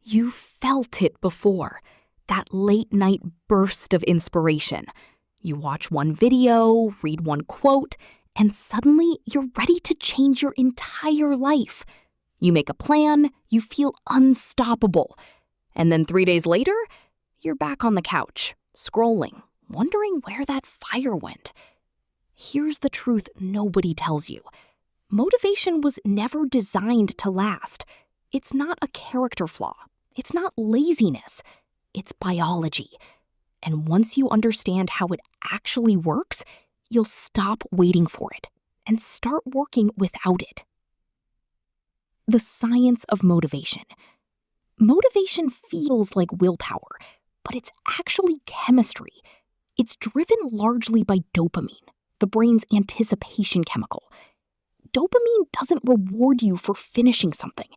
You felt it before, that late night burst of inspiration. You watch one video, read one quote, and suddenly you're ready to change your entire life. You make a plan, you feel unstoppable. And then 3 days later, you're back on the couch, scrolling, wondering where that fire went. Here's the truth nobody tells you. Motivation was never designed to last. It's not a character flaw. It's not laziness. It's biology. And once you understand how it actually works, you'll stop waiting for it and start working without it. The science of motivation. Motivation feels like willpower, but it's actually chemistry. It's driven largely by dopamine, the brain's anticipation chemical. Dopamine doesn't reward you for finishing something.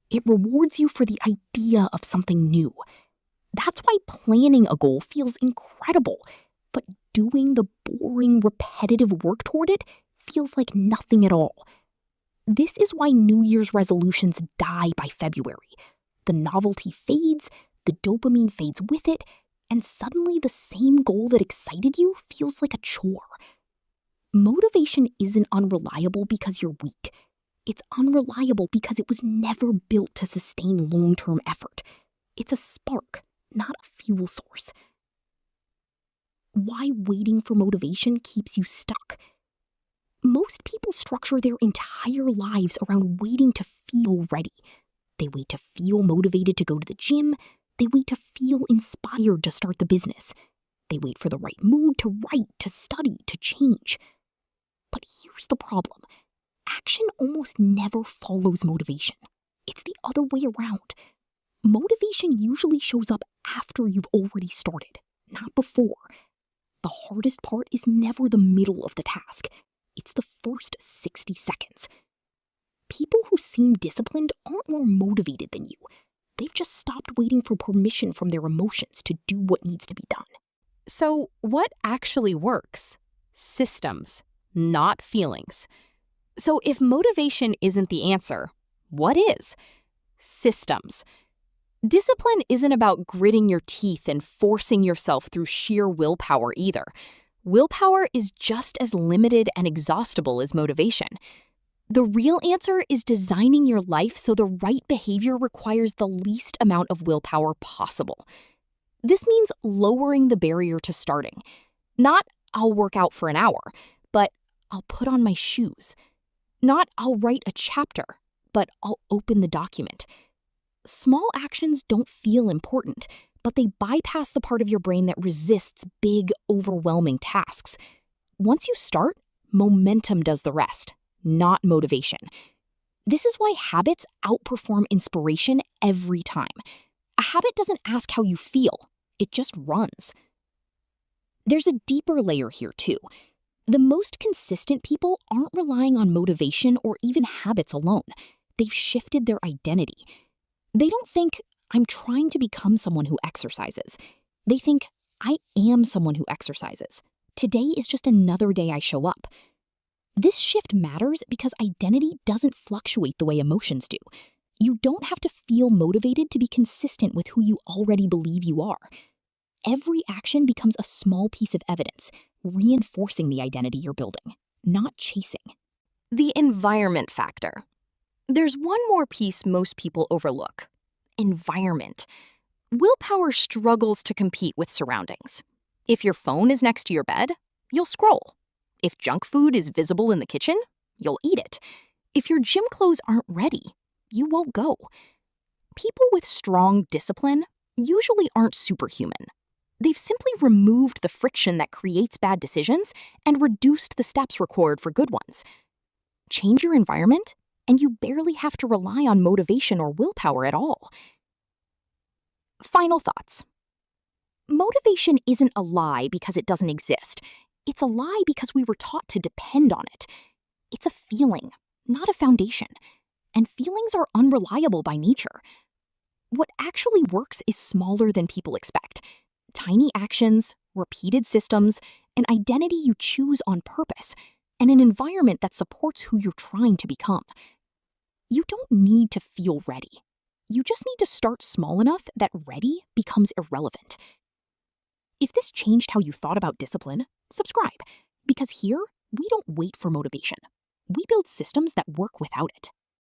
It rewards you for the idea of something new. That's why planning a goal feels incredible, but doing the boring, repetitive work toward it feels like nothing at all. This is why New Year's resolutions die by February. The novelty fades, the dopamine fades with it, and suddenly the same goal that excited you feels like a chore. Motivation isn't unreliable because you're weak. It's unreliable because it was never built to sustain long-term effort. It's a spark, not a fuel source. Why waiting for motivation keeps you stuck? Most people structure their entire lives around waiting to feel ready. They wait to feel motivated to go to the gym. They wait to feel inspired to start the business. They wait for the right mood to write, to study, to change. But here's the problem. Action almost never follows motivation. It's the other way around. Motivation usually shows up after you've already started, not before. The hardest part is never the middle of the task. It's the first 60 seconds. People who seem disciplined aren't more motivated than you. They've just stopped waiting for permission from their emotions to do what needs to be done. So what actually works? Systems, not feelings. So if motivation isn't the answer, what is? Systems. Discipline isn't about gritting your teeth and forcing yourself through sheer willpower either. Willpower is just as limited and exhaustible as motivation. The real answer is designing your life so the right behavior requires the least amount of willpower possible. This means lowering the barrier to starting. Not, I'll work out for an hour, but I'll put on my shoes. Not, I'll write a chapter, but I'll open the document. Small actions don't feel important, but they bypass the part of your brain that resists big, overwhelming tasks. Once you start, momentum does the rest, not motivation. This is why habits outperform inspiration every time. A habit doesn't ask how you feel, it just runs. There's a deeper layer here, too. The most consistent people aren't relying on motivation or even habits alone. They've shifted their identity. They don't think, I'm trying to become someone who exercises. They think, I am someone who exercises. Today is just another day I show up. This shift matters because identity doesn't fluctuate the way emotions do. You don't have to feel motivated to be consistent with who you already believe you are. Every action becomes a small piece of evidence, reinforcing the identity you're building, not chasing. The environment factor. There's one more piece most people overlook. Environment. Willpower struggles to compete with surroundings. If your phone is next to your bed, you'll scroll. If junk food is visible in the kitchen, you'll eat it. If your gym clothes aren't ready, you won't go. People with strong discipline usually aren't superhuman. They've simply removed the friction that creates bad decisions and reduced the steps required for good ones. Change your environment, and you barely have to rely on motivation or willpower at all. Final thoughts. Motivation isn't a lie because it doesn't exist. It's a lie because we were taught to depend on it. It's a feeling, not a foundation. And feelings are unreliable by nature. What actually works is smaller than people expect. Tiny actions, repeated systems, an identity you choose on purpose, and an environment that supports who you're trying to become. You don't need to feel ready. You just need to start small enough that ready becomes irrelevant. If this changed how you thought about discipline, subscribe, because here we don't wait for motivation. We build systems that work without it.